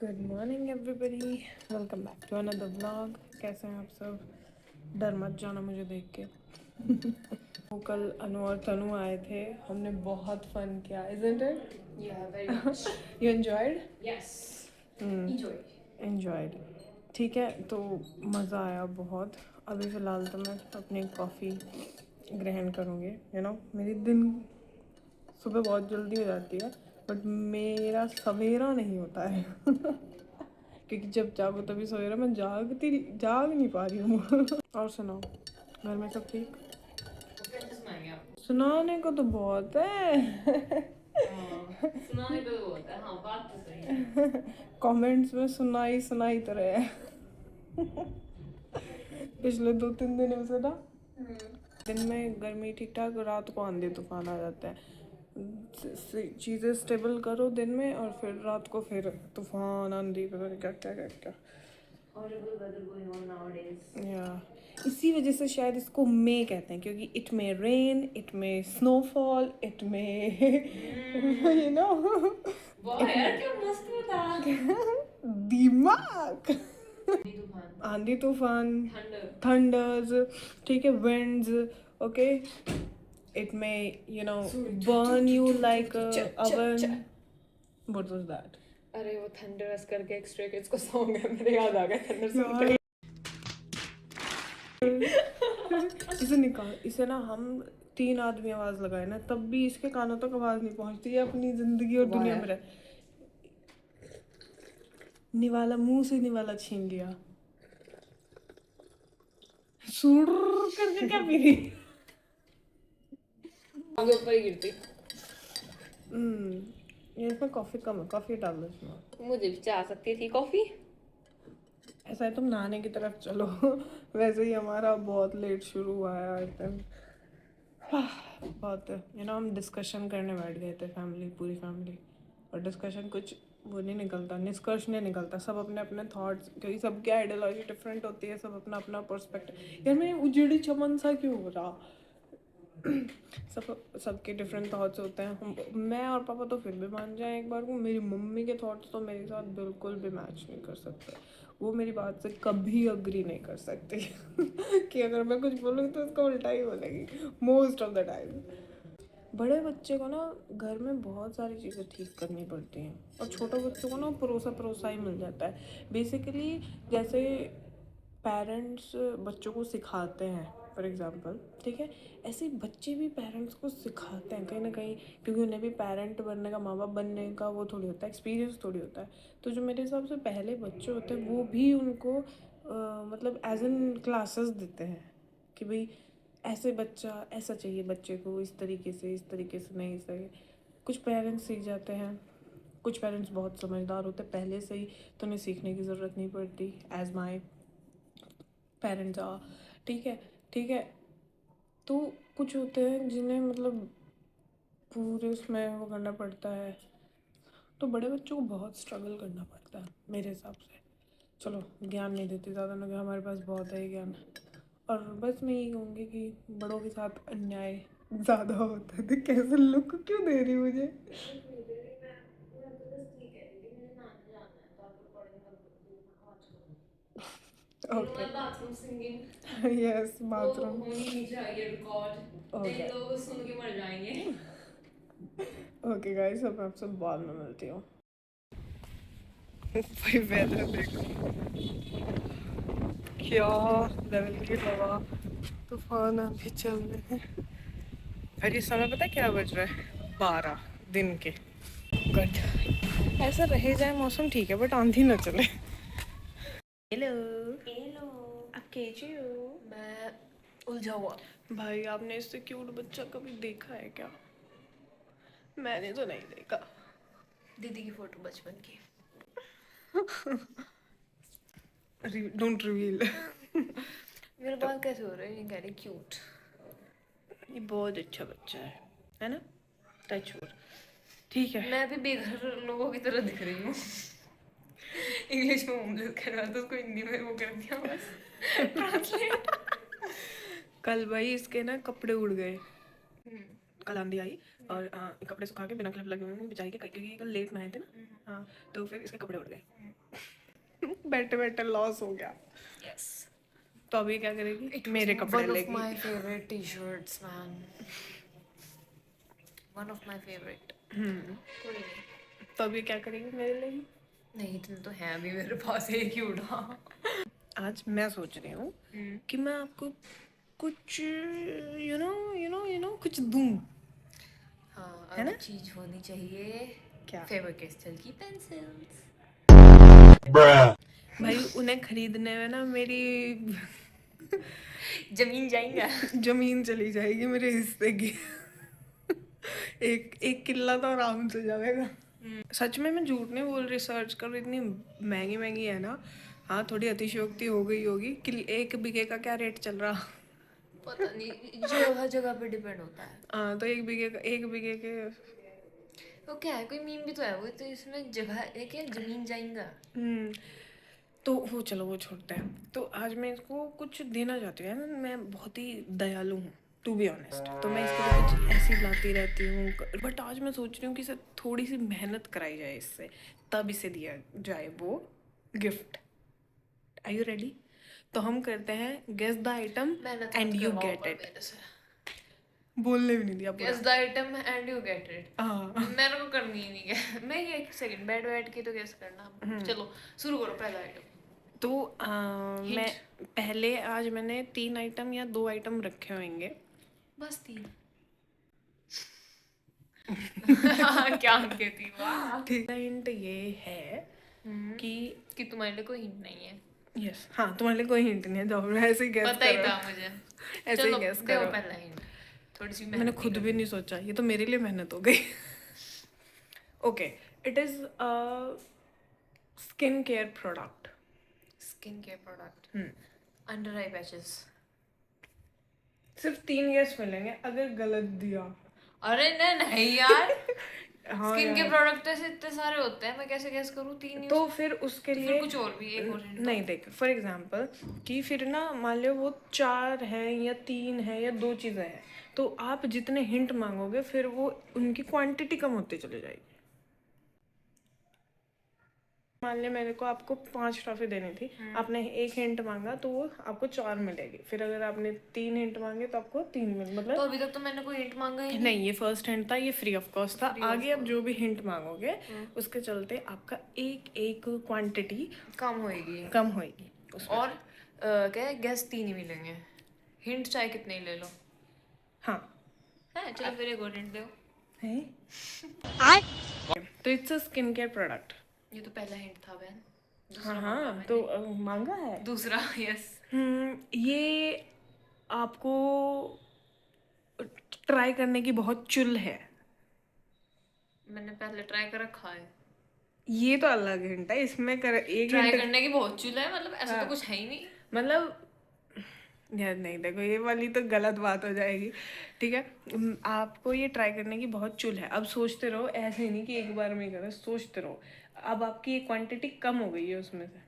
Good morning everybody, welcome back to another vlog. कैसे हैं आप सब? डर मत जाना मुझे देख के। वो कल अनु और तनु आए थे, हमने बहुत फन किया। Isn't it? Yeah, very much. You enjoyed? Yes. Enjoyed. Enjoyed. ठीक है, तो मज़ा आया बहुत। अभी फ़िलहाल तो मैं अपनी कॉफ़ी ग्रहण करूँगी। मेरी दिन सुबह बहुत जल्दी हो जाती है, बट मेरा सवेरा नहीं होता है। क्योंकि जब जागो तभी सवेरा, मैं जाग नहीं पा रही हूँ। और सुनाओ, घर में सब ठीक? सुनाने को तो बहुत है। सुनाने को तो बहुत है, हाँ बात तो सही है। कमेंट्स में सुनाई तो रहे। पिछले 2-3 दिनों से ना, दिन में गर्मी ठीक ठाक, रात को आंधी तूफान आ जाता है। चीज़ें स्टेबल करो दिन में और फिर रात को फिर तूफान, आंधी, पता नहीं क्या क्या क्या क्या। Horrible weather going on nowadays. या इसी वजह से शायद इसको मे कहते हैं, क्योंकि it may rain, it may snowfall, it may you know वाह यार क्या मस्त बता। दिमाग। तूफान, आंधी तूफान, थंडर, थंडर्स, ठीक है, winds, okay. It may, burn you like a oven. What was that? अरे वो थंडरस करके एक स्ट्रे किड्स का सॉन्ग है, मेरे याद आ गया थंडर सुन के। इसे ना हम 3 आदमी आवाज लगाए ना, तब भी इसके कानों तक आवाज नहीं पहुंचती है। अपनी जिंदगी और दुनिया में रह, निवाला मुंह से निवाला छीन लिया, सुर करके क्या पी रही? आगे ऊपर ही गिरती। इसमें कॉफी कम है, कॉफी डाल दो इसमें। मुझे भी चाह सकती थी कॉफी। ऐसा है, तुम नहाने की तरफ चलो। वैसे ही हमारा बहुत लेट शुरू हुआ है आज दिन। बहुत हम डिस्कशन करने बैठ गए थे, पूरी फैमिली। और डिस्कशन कुछ वो नहीं निकलता, निष्कर्ष नहीं निकलता। सब अपने अपने थॉट्स, क्योंकि सबकी आइडियोलॉजी डिफरेंट होती है, सब अपना अपना पर्सपेक्टिव। यार मैं उजड़ी चमन सा क्यों हो रहा? सबके डिफरेंट थॉट्स होते हैं। मैं और पापा तो फिर भी मान जाए एक बार को, मेरी मम्मी के थॉट्स तो मेरे साथ बिल्कुल भी मैच नहीं कर सकते। वो मेरी बात से कभी अग्री नहीं कर सकती। कि अगर मैं कुछ बोलूँगी तो उसका उल्टा ही बोलेगी मोस्ट ऑफ द टाइम। बड़े बच्चे को ना घर में बहुत सारी चीज़ें ठीक करनी पड़ती हैं, और छोटे बच्चों को ना परोसा ही मिल जाता है। बेसिकली जैसे पेरेंट्स बच्चों को सिखाते हैं, फॉर एग्ज़ाम्पल, ठीक है, ऐसे ही बच्चे भी पेरेंट्स को सिखाते हैं कहीं ना कहीं, क्योंकि उन्हें भी पेरेंट बनने का, माँ बाप बनने का वो थोड़ी होता है, एक्सपीरियंस थोड़ी होता है। तो जो मेरे हिसाब से पहले बच्चे होते हैं, वो भी उनको मतलब एज एन क्लासेस देते हैं कि भाई ऐसे बच्चा ऐसा चाहिए, बच्चे को इस तरीके से नहीं सही। कुछ पेरेंट्स सीख जाते हैं, कुछ पेरेंट्स बहुत समझदार होते हैं पहले से ही, तो उन्हें सीखने की ज़रूरत नहीं पड़ती, एज माई पेरेंट्स आ। ठीक है। तो कुछ होते हैं जिन्हें मतलब पूरे उसमें वो करना पड़ता है। तो बड़े बच्चों को बहुत स्ट्रगल करना पड़ता है मेरे हिसाब से। चलो ज्ञान नहीं देती ज़्यादा ना, हमारे पास बहुत है ज्ञान। और बस मैं यही कहूँगी कि बड़ों के साथ अन्याय ज़्यादा होता है। तो कैसे लुक क्यों दे रही मुझे? Okay, bathroom singing, yes, bathroom. होनी नहीं चाहिए रिकॉर्ड, नहीं लोग सुन के मर जाएंगे। ओके गाइस, अब मैं आपसे बाद में मिलती हूँ। भाई वेदर देखो, क्या लेवल की हवा, तूफान अभी चल रहे हैं। और इस समय पता है क्या बज रहा है? 12 दिन के। गुड, ऐसा रहे जाए मौसम ठीक है, बट आंधी ना चले। हेलो, आप कैसे हो? मैं उलझा हुआ। भाई आपने इससे क्यूट बच्चा कभी देखा है क्या? मैंने तो नहीं देखा। दीदी की फोटो बचपन की। Don't reveal. मेरे बाल कैसे हो रहे हैं? ये कह रही क्यूट। ये बहुत अच्छा बच्चा है ना? Touch wood. ठीक है। मैं भी बेघर लोगों की तरह दिख रही हूँ। इंग्लिश में होमलेस कह रहा था, उसको हिंदी में वो कर दिया बस ट्रांसलेट। कल भाई इसके ना कपड़े उड़ गए। कल आंधी आई और कपड़े सुखा के बिना क्लिप लगे हुए बिछाई के, क्योंकि कल लेट में आए थे ना। हाँ, तो फिर इसके कपड़े उड़ गए। बैठे बैठे लॉस हो गया। Yes. तो अभी क्या करेगी? मेरे कपड़े One of लेगी। my favorite t-shirts, man. One of my favorite. थोड़ी नहीं। तो अभी क्या करेगी मेरे लिए? नहीं, इतने तो हैं अभी मेरे पास, एक ही उड़ा। आज मैं सोच रही हूँ कि मैं आपको कुछ कुछ दूं। हाँ, है अब ना? चीज होनी चाहिए। क्या? फेबर कैस्टल की पेंसिल्स। भाई उन्हें खरीदने में ना मेरी जमीन जाएगा। जमीन चली जाएगी मेरे हिस्से की। एक एक किल्ला तो आराम से जाएगा। सच में मैं झूठ नहीं बोल रही, सर्च कर इतनी महंगी महंगी है ना। हाँ, थोड़ी अतिशयोक्ति हो गई होगी कि 1 बीघे का क्या रेट चल रहा। पता नहीं, जगह जगह पे डिपेंड होता है। हाँ, तो 1 बीघे के वो क्या है, कोई मीम भी तो है, वो तो इसमें जगह है क्या, जमीन जाएगा। तो वो चलो वो छोड़ते हैं। तो आज मैं इसको कुछ देना चाहती हूँ। ना मैं बहुत ही दयालु हूँ टू बी ऑनेस्ट, तो मैं इसके लिए कुछ ऐसी लाती रहती हूँ। बट आज मैं सोच रही हूँ कि इसे थोड़ी सी मेहनत कराई जाए इससे, तब इसे दिया जाए वो गिफ्ट। Are you ready? तो हम करते हैं गेस द आइटम मेहनत एंड मत यू करवाओ गेट पर इट। मेरे से। बोलने भी नहीं दिया पूरा। Guess the item and you get it. हाँ, मेरे को करनी ही नहीं है। मैं ये एक सेकंड बैठ के तो गेस करना। चलो शुरू करो, पहला आइटम। तो मैं पहले आज मैंने 3 आइटम या 2 आइटम रखे होंगे। बस 3। क्या कहती, वाह। ठीक, हिंट ये है कि तुम्हारे लिए कोई हिंट नहीं है। यस, हाँ, तुम्हारे लिए कोई हिंट नहीं है, जाओ ऐसे ही गैस पता ही करो। था मुझे। ऐसे ही चलो गैस दो करो। पहला हिंट। थोड़ी सी मैंने मेहनत खुद भी नहीं सोचा, ये तो मेरे लिए मेहनत हो गई। Okay, it is skin care product. Skin care product. Under I patches. सिर्फ 3 मिलेंगे अगर गलत दिया। अरे नहीं यार। हाँ स्किन के यार। प्रोडक्ट तो ऐसे इतने सारे होते हैं, मैं कैसे गेस करूँ? 3 तो फिर उसके तो लिए फिर कुछ और भी, एक और hint नहीं, देख फॉर एग्जांपल कि फिर ना मान लो वो 4 है या 3 है या 2 चीज़ें हैं, तो आप जितने हिंट मांगोगे फिर वो उनकी क्वांटिटी कम होती चली जाएगी। मान लिया मेरे को आपको 5 ट्रॉफी देनी थी, आपने 1 हिंट मांगा तो वो आपको 4 मिलेगी। फिर अगर आपने 3 हिंट मांगे तो आपको 3 मिल, मतलब तो अभी तक तो मैंने कोई हिंट मांगा ही नहीं, ये फर्स्ट हिंट था, ये फ्री ऑफ कॉस्ट था। आगे आप जो भी हिंट मांगोगे उसके चलते आपका एक एक क्वांटिटी कम होएगी। कम होएगी उसमें। और क्या है, गेस 3 ही मिलेंगे। हिंट चाहे कितने ही ले लो। हाँ है, चलो फिर एक और हिंट दो। है। तो it's a skin care product. ये तो पहला हिंट था बहन। हाँ हाँ, तो मांगा है दूसरा। यस। ये आपको ट्राई करने की बहुत चुल है। मैंने पहले ट्राई कर रखा है। ये तो अलग हिंट है, इसमें कर एक ट्राई हिंट करने की बहुत चुल है, मतलब ऐसा तो कुछ है ही नहीं। मतलब यार नहीं, देखो ये वाली तो गलत बात हो जाएगी। ठीक है, आपको ये ट्राई करने की बहुत चुल है। अब सोचते रहो, ऐसे ही नहीं कि एक बार में ही करो, सोचते रहो। अब आपकी एक क्वांटिटी कम हो गई है उसमें से,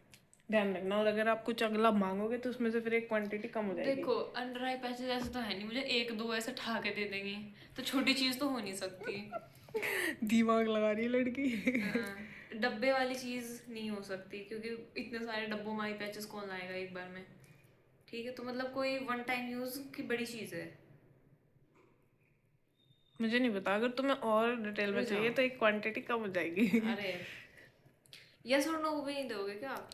ध्यान रखना। और अगर आप कुछ अगला मांगोगे तो उसमें से फिर एक क्वांटिटी कम हो जाएगी। देखो अंडर आई पैचेस ऐसे तो है नहीं, मुझे 1-2 ऐसे ठा के दे देंगे, तो छोटी चीज तो हो नहीं सकती। दिमाग लगा रही है लड़की। डब्बे वाली चीज नहीं हो सकती, क्योंकि इतने सारे डब्बों में आई पैचेस कौन लाएगा एक बार में। ठीक है, तो मतलब कोई वन टाइम यूज की बड़ी चीज है। मुझे नहीं पता, अगर तुम्हें और डिटेल में चाहिए तो एक क्वांटिटी कम हो जाएगी। अरे यस और नो भी नहीं दोगे क्या आप?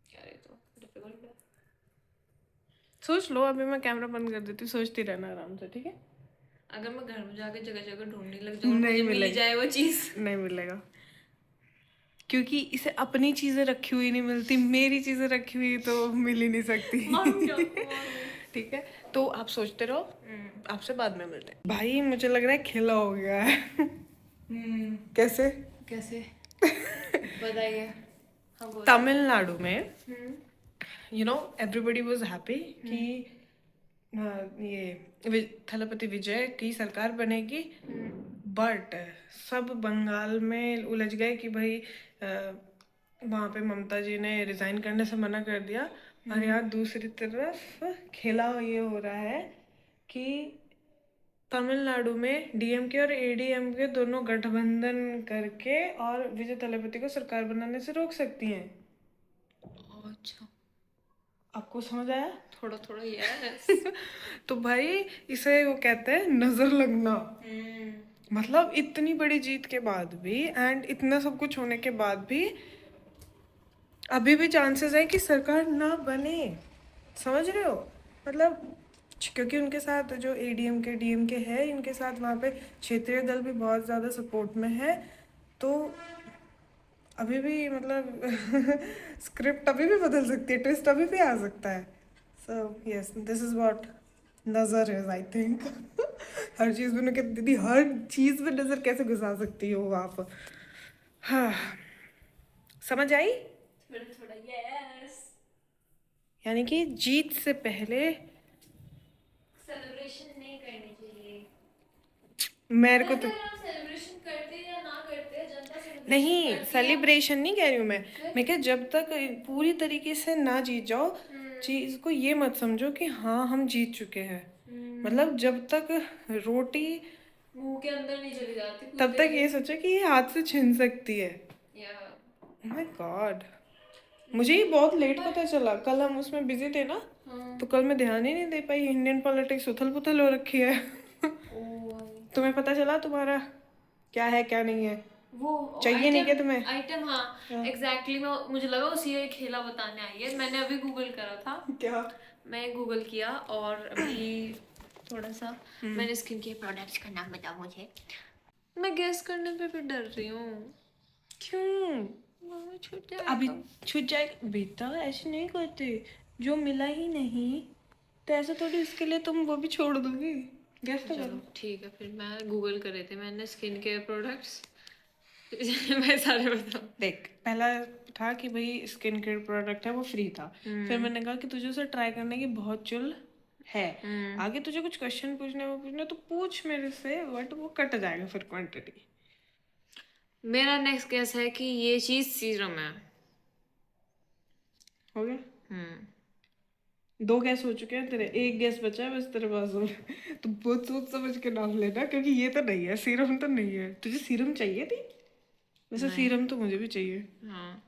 क्या रे, तो डिफिकल्ट है। सोच लो, अभी मैं कैमरा बंद कर देती हूँ, सोचती रहना आराम से, ठीक है? अगर मैं घर में जाके जगह जगह ढूंढने लग जाऊँ, नहीं मुझे मिल जाए वो चीज। नहीं मिलेगा, क्योंकि इसे अपनी चीजें रखी हुई नहीं मिलती, मेरी चीजें रखी हुई तो मिल ही नहीं सकती। ठीक है, तो आप सोचते रहो, आपसे बाद में मिलते हैं। भाई मुझे लग रहा है खेला हो गया है। कैसे कैसे बताइए। तमिलनाडु में एवरीबडी वाज हैप्पी कि ये थलपति विजय की सरकार बनेगी। बट सब बंगाल में उलझ गए कि भाई वहाँ पे ममता जी ने रिजाइन करने से मना कर दिया। और यहाँ दूसरी तरफ खेला ये हो रहा है कि तमिलनाडु में डीएमके और एडीएमके दोनों गठबंधन करके और विजय तलेपति को सरकार बनाने से रोक सकती हैं। अच्छा, आपको समझ आया? थोड़ा थोड़ा यस। तो भाई इसे वो कहते हैं नजर लगना। मतलब इतनी बड़ी जीत के बाद भी एंड इतना सब कुछ होने के बाद भी अभी भी चांसेस है कि सरकार ना बने। समझ रहे हो? मतलब क्योंकि उनके साथ जो एडीएमके डीएमके है, इनके साथ वहाँ पे क्षेत्रीय दल भी बहुत ज़्यादा सपोर्ट में है। तो अभी भी मतलब स्क्रिप्ट अभी भी बदल सकती है, ट्विस्ट अभी भी आ सकता है। So yes, this is what नज़र इज, आई थिंक। हर चीज़ में उनके दीदी हर चीज़ में नज़र कैसे घुसा सकती हो आप? हाँ, समझ आई? थोड़ा थोड़ा यस। यानी कि जीत से पहले सेलिब्रेशन नहीं करनी चाहिए। मेरे को तो अगर हम सेलिब्रेशन करते या ना करते, जनता सेलिब्रेशन नहीं, करती है। सेलिब्रेशन नहीं कह रही हूँ मैं क्या, जब तक पूरी तरीके से ना जीत जाओ चीज़ को ये मत समझो कि हाँ हम जीत चुके हैं। मतलब जब तक रोटी मुंह के अंदर नहीं चली जाती तब तक ये सोचो कि ये हाथ से छिन सकती है। या माय गॉड, मुझे ये बहुत लेट पता चला। कल हम उसमें बिजी थे ना, तो कल मैं ध्यान ही नहीं दे पाई। इंडियन पॉलिटिक्स उथल पुथल हो रखी है। तुम्हें पता चला तुम्हारा क्या है क्या नहीं है? वो चाहिए नहीं क्या तुम्हें? आइटम हाँ एग्जैक्टली मुझे लगा उसी का खेला बताने आई है। मैंने अभी गूगल करा था। क्या? मैं गूगल किया और अभी थोड़ा सा मैंने स्किन केयर प्रोडक्ट्स का नाम बताओ मुझे। मैं गेस करने पे भी डर रही हूँ। क्यों? मम्मी छूट अभी जाएगा। छूट जाए बेटा, ऐसे नहीं करते। जो मिला ही नहीं तो ऐसा थोड़ी उसके लिए तुम वो भी छोड़ दोगी। गेस तो चलो करो। ठीक है, फिर मैं गूगल कर रहे थे मैंने स्किन केयर प्रोडक्ट्स। मैं सारे बताऊँ? देख, पहला था कि भाई स्किन केयर प्रोडक्ट है वो फ्री था। फिर मैंने कहा कि तुझे उसे ट्राई करने की बहुत चुल है। आगे तुझे कुछ क्वेश्चन पूछने वो पूछने तो पूछ मेरे से, बट वो कट जाएगा फिर क्वांटिटी। मेरा नेक्स्ट गेस है कि ये चीज सीरम है। हो गया? दो गैस हो चुके हैं तेरे, एक गैस बचा है बस तेरे पास। और तो बहुत सोच समझ के नाम लेना, क्योंकि ये तो नहीं है, सीरम तो नहीं है। तुझे सीरम चाहिए थी? वैसे सीरम तो मुझे भी चाहिए। हाँ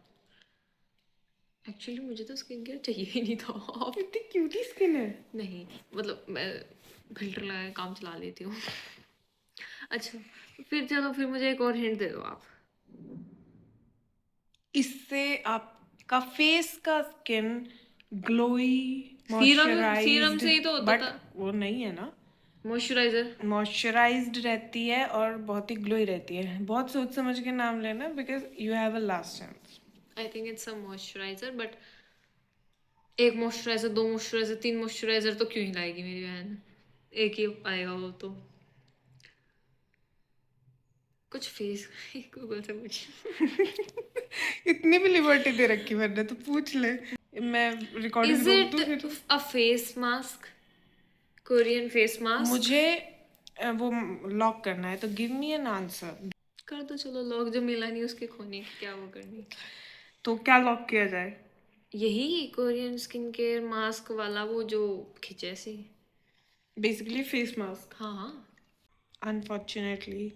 एक्चुअली मुझे तो स्किन केयर चाहिए ही नहीं था। अब इतनी क्यूटी स्किन है। नहीं मतलब मैं फिल्टर लगा के काम चला लेती हूँ। अच्छा फिर चलो, फिर मुझे एक और हिंट दे दो आप। इससे आपका फेस का स्किन ग्लोई सीरम से ही तो होता बट था। वो नहीं है ना। मॉइस्चराइजर। मॉइस्चराइज्ड रहती है और बहुत ही ग्लोई रहती है। बहुत सोच समझ के नाम लेना, because you have a last chance. I think it's a moisturiser, but एक मॉइस्चराइजर, दो मॉइस्चराइजर, तीन मॉइस्चराइजर तो क्यों ही लाएगी मेरी बहन। एक ही आएगा वो तो। कुछ फेस गूगल से पूछ। इतनी भी लिबर्टी दे रखी मैंने, तो पूछ ले। मैं रिकॉर्डिंग इज रोक इट दूँ फिर? अ face mask? Korean face mask? मुझे वो लॉक करना है, तो गिव मी एन आंसर। कर दो चलो लॉक, जो मिला नहीं उसके खोने की क्या वो करनी। तो क्या लॉक किया जाए? यही कोरियन स्किन केयर मास्क वाला, वो जो खिंचे सी। Basically face mask. हाँ हाँ। अनफॉर्चुनेटली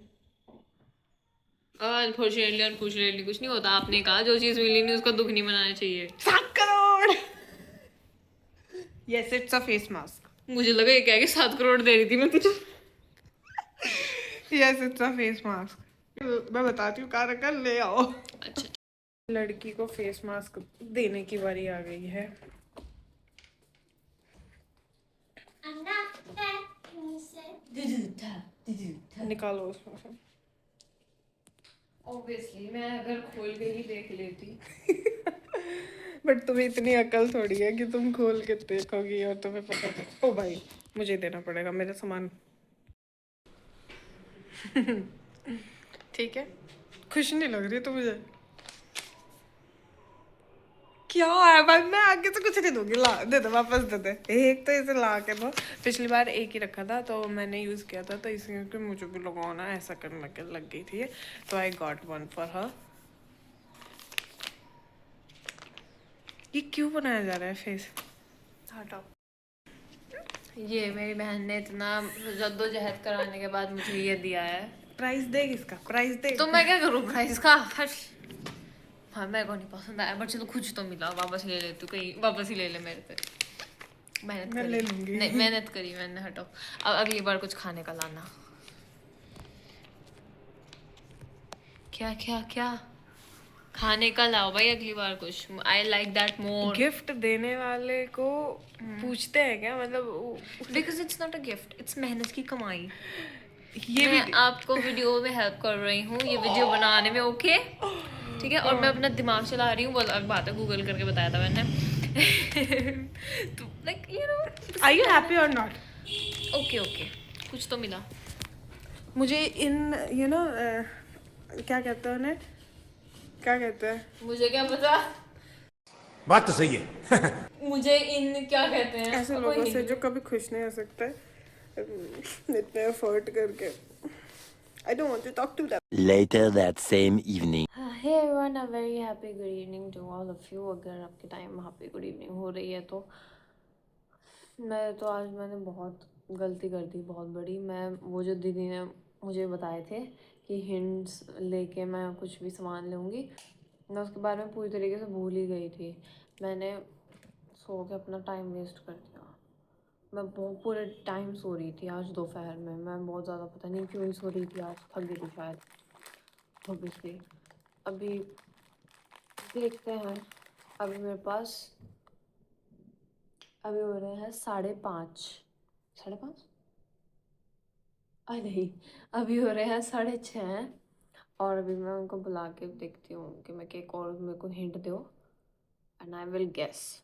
अनफॉर्चुनेटली कुछ नहीं होता। आपने कहा जो चीज़ मिली नहीं उसका दुख नहीं मनाना चाहिए। 7 crore. Yes, it's a face mask. मुझे लगा ये क्या कि 7 करोड़ दे रही थी मैं तुझे। Yes, it's a face mask. मैं बताती हूँ, कहाँ रखा, ले आओ। अच्छा लड़की को फेस मास्क देने की बारी आ गई है। निकालो उसमें से। ऑब्वियसली मैं अगर खोल के ही देख लेती। बट तुम्हें इतनी अकल थोड़ी है कि तुम खोल के देखोगी और तुम्हें पता। ओ भाई, मुझे देना पड़ेगा मेरा सामान। ठीक है, खुश नहीं लग रही तो मुझे। क्या है भाई, मैं आगे से कुछ नहीं दूंगी। ला दे दे, वापस दे दे। एक तो इसे ला के दो। पिछली बार एक ही रखा था तो मैंने यूज़ किया था, तो इसलिए कि मुझे भी लगाना ऐसा करने लग गई थी, तो I got one for her. ये क्यों बनाया जा रहा है फेस? हटाओ। ये मेरी बहन ने इतना जद्दोजहद कराने के बाद मुझे ये दिया है। प्राइस दे किसका, प्राइस दे। तो मैं क्या करूँ प्राइस का? हाँ मेरे को नहीं पसंद आया बट चलो कुछ तो मिला, वापस ले ले तू, कहीं वापस ही ले ले मेरे से। मेहनत मैं करी, ले लूंगी। नहीं मेहनत करी मैंने, हटो। अब अगली बार कुछ खाने का लाना। क्या क्या क्या खाने का लाओ भाई अगली बार कुछ, I like that more. Gift देने वाले को पूछते हैं क्या, मतलब because it's not a gift, it's मेहनत की कमाई। ये मैं आपको वीडियो में हेल्प कर रही हूँ ये वीडियो बनाने में, ओके ठीक है। और मैं अपना दिमाग चला रही हूँ, वो अलग बात है, गूगल करके बताया था मैंने। तो like you know, are you happy और नॉट? ओके ओके कुछ तो मिला मुझे इन यू नो क्या कहते हैं उन्हें, क्या कहते हैं, मुझे क्या पता। बात तो सही है। मुझे इन क्या कहते हैं ऐसे लोगों से जो कभी खुश नहीं हो सकते इतने एफर्ट करके। I don't want to talk to them. Later that same evening. Hey everyone, a very happy good evening to all of you। अगर आपके टाइम happy good evening हो रही है तो आज मैंने बहुत गलती कर दी, बहुत बड़ी। मैं वो जो दीदी ने मुझे बताए थे कि हिंट्स लेके मैं कुछ भी सामान लूँगी, मैं उसके बारे में पूरी तरीके से भूल ही गई थी। मैंने सो के अपना टाइम वेस्ट कर दिया। मैं बहुत पूरे टाइम सो रही थी आज दोपहर में, मैं बहुत ज़्यादा पता नहीं क्यों ही सो रही थी, आज थक गई थी शायद ऑब्वियसली। अभी देखते हैं, अभी मेरे पास अभी हो रहे हैं 5:30, 5:30 नहीं, अभी हो रहे हैं 6:30। और अभी मैं उनको बुला के देखती हूँ कि मैं एक और मेरे को हिंट दो and I will guess.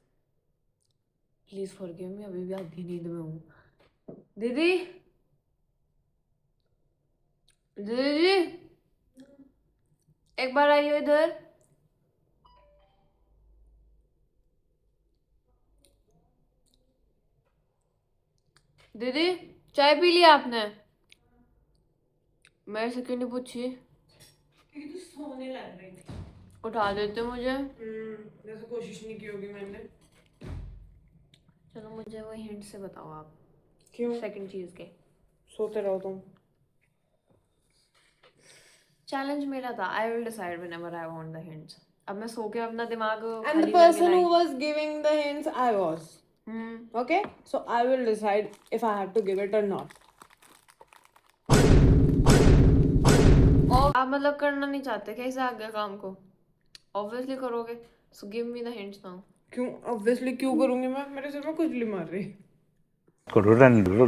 Please forgive me, अभी भी आधी नींद में हूँ। दीदी दीदी जी एक बार आइए इधर। दीदी चाय पी लिया आपने? मेरे से क्यों नहीं पूछी? तो सोने लग रही थी। उठा देते मुझे। जैसे कोशिश नहीं की होगी मैंने। चलो मुझे वो हिंट से बताओ आप। क्यों? सेकंड चीज के सोते रहो तुम। चैलेंज मेरा था, I will decide whenever I want the hints. अब मैं सो के अपना दिमाग And the person who was giving the hints, I was. Okay? So I will decide if I have to give it or not. और आप मतलब करना नहीं चाहते कैसे आ गया काम को? ऑब्वियसली करोगे, so give me the hints now. क्यों ऑब्वियसली क्यों करूंगी मैं? मेरे सिर में खुजली मार रही।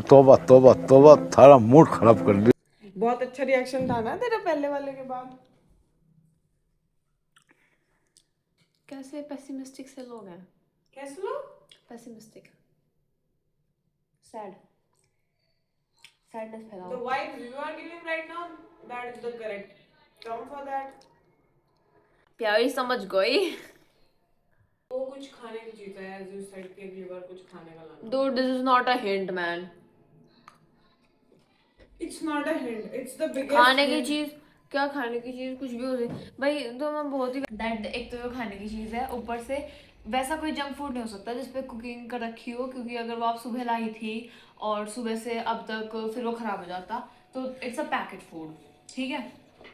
तोबा तोबा तोबा, थारा मूड खराब कर दिया। बहुत अच्छा रिएक्शन था ना तेरा पहले वाले के बाद। कैसे पेसिमिस्टिक से लोग हैं? कैसे लोग? Pessimistic, sad, sadness The फैलाओ। vibes you are giving right now, that is the correct term for that. प्यारी समझ गई। वो कुछ खाने की चीज है, as you said कि अगली बार कुछ खाने का लाना। Dude, this is not a hint, man. It's not a hint. It's the biggest. खाने की hint. चीज, क्या खाने की चीज? कुछ भी हो सकती भाई, तो मैं बहुत ही दैट। एक तो वो खाने की चीज है, ऊपर से वैसा कोई जंक फूड नहीं हो सकता जिसपे कुकिंग कर रखी हो, क्योंकि अगर वो आप सुबह लाई थी और सुबह से अब तक फिर वो खराब हो जाता, तो इट्स अ पैकेट फूड, ठीक है।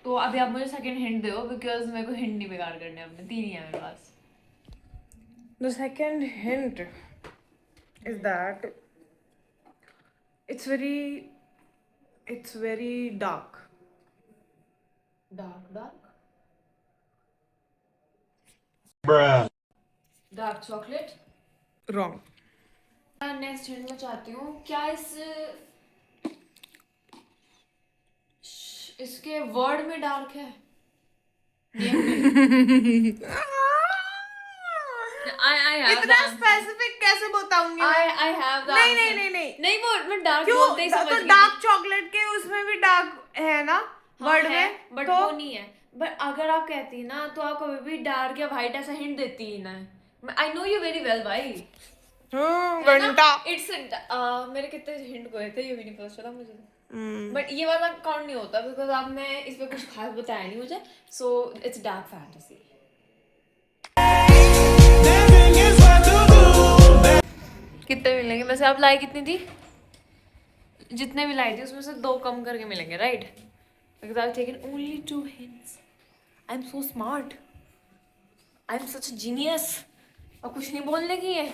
तो अभी आप मुझे सेकंड हिंट दो, बिकॉज मेरे को हिंट नहीं बेकार करने अपने, 3 ही है मेरे पास। The second hint is that it's very dark. Dark Bruh. Dark chocolate. Wrong. Next hint मैं चाहती हूँ, क्या इसके वर्ड में डार्क है? इतना स्पेसिफिक कैसे बताऊंगी? I have the नहीं answer. नहीं नहीं नहीं नहीं वो मैं डार्क क्यों? बोलते ही समझ तो गई। डार्क चॉकलेट के उसमें भी डार्क है ना वर्ड में, बट तो वो नहीं है। बट अगर आप कहती ना तो आप कभी भी डार्क या वाइट ऐसा हिंट देती ही ना। I know you very well भाई। घंटा। इट्स मेरे कितने हिंट गए थे ये भी नहीं पता चला मुझे। बट ये वाला काउंट नहीं होता बिकॉज आपने इस पे कुछ खास बताया नहीं मुझे, सो इट्स डार्क फैंटेसी। कितने मिलेंगे वैसे? आप लाई कितनी थी? जितने भी लाई थी उसमें से 2 कम करके मिलेंगे, right? Because I taken only 2 hints. I am so smart, I am such genius. और कुछ नहीं बोलने की है.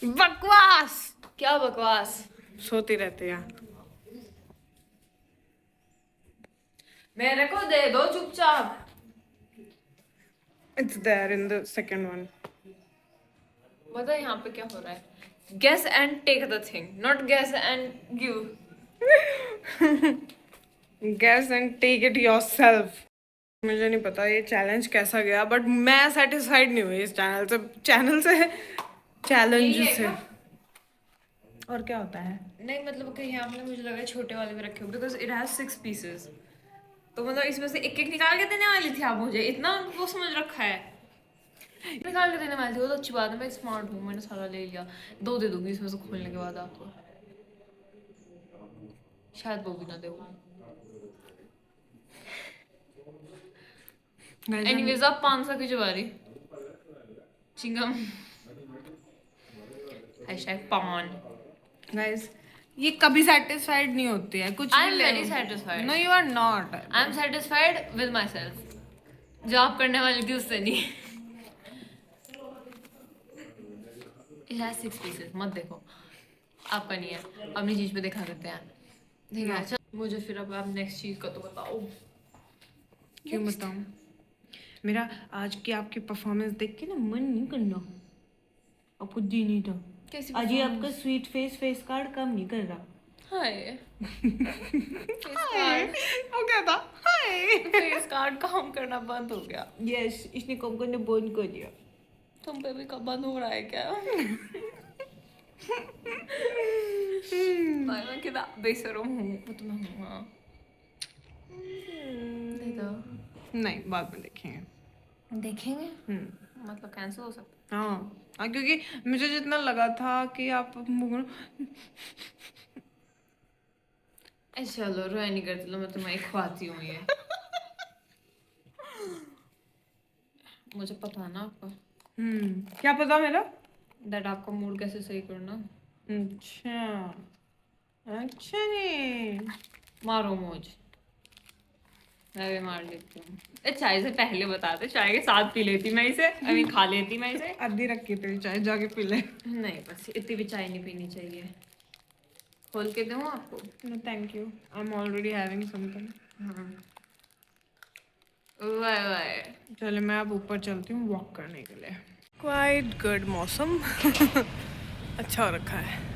बकवास. क्या बकवास? सोती रहती है. मेरे को दे दो चुपचाप. It's there in the second one. बता यहाँ पे क्या हो रहा है? Guess and take the thing, not guess and give. Guess and take it yourself. मुझे नहीं पता ये चैलेंज कैसा गया, बट मैं सेटिस्फाइड नहीं हुई इस चैनल से चैलेंज यही है से. क्या? और क्या होता है? नहीं मतलब कहीं आपने मुझे लगा छोटे वाले भी रखे हो, बिकॉज इट हैज 6 pieces. तो मतलब इसमें से एक एक निकाल के देने वाली थी आप मुझे, इतना वो समझ रखा है. निकाल के देने वाली थी, वो तो अच्छी बात है, मैं स्मार्ट हूँ, मैंने सारा ले लिया. 2 दे दूंगी इसमें से खोलने के बाद आपको, शायद वो भी ना दे. एनीवेज आप 500 की जुबारी चिंगम #पान. गाइस ये कभी सेटिस्फाइड नहीं होती है कुछ आई भी एम ले very low. Satisfied. No you are not. I am satisfied with myself. जो आप करने वाली थी उससे नहीं. It has 6 pieces. मत देखो, आपका नहीं है, अपनी चीज पे दिखा देते हैं. ठीक है चल, मुझे फिर अब आप नेक्स्ट चीज का तो बताओ. क्यों बताऊं? मेरा आज की आपकी परफॉर्मेंस देख के ना मन नहीं करना. आपको दी नहीं था. कैसी आज ये आपका स्वीट फेस कार्ड काम नहीं कर रहा. हाय वो क्या था? हाय. फेस कार्ड काम करना बंद हो गया. यस इसने काम करने बंद कर दिया. तुम पे भी कब बंद हो रहा है क्या? मैं कितना बेशरम हूँ, वो तो मैं हूँ. हाँ नहीं तो नहीं बाद में देखेंगे. देखेंगे. मतलब कैंसिल हो सकता हाँ क्योंकि मुझे जितना लगा था कि आप है. चलो रोया नहीं करती लो, मैं तुम्हें खुआती हूँ ये. मुझे पता है ना आपका, क्या पता मेरा. दैट आपका मूड कैसे सही करना. अच्छा नहीं. मारो मौज. मैं भी मार लेती हूँ. चाय से पहले बताते, चाय के साथ पी लेती मैं इसे, अभी खा लेती मैं इसे. आधी रखी तेरी चाय जाके पी ले. नहीं बस इतनी भी चाय नहीं पीनी चाहिए. खोल के दूँ आपको? No thank you, I am already having something. वाह वाह. चलो मैं अब ऊपर चलती हूँ वॉक करने के लिए. क्वाइट गुड मौसम. अच्छा हो रखा है.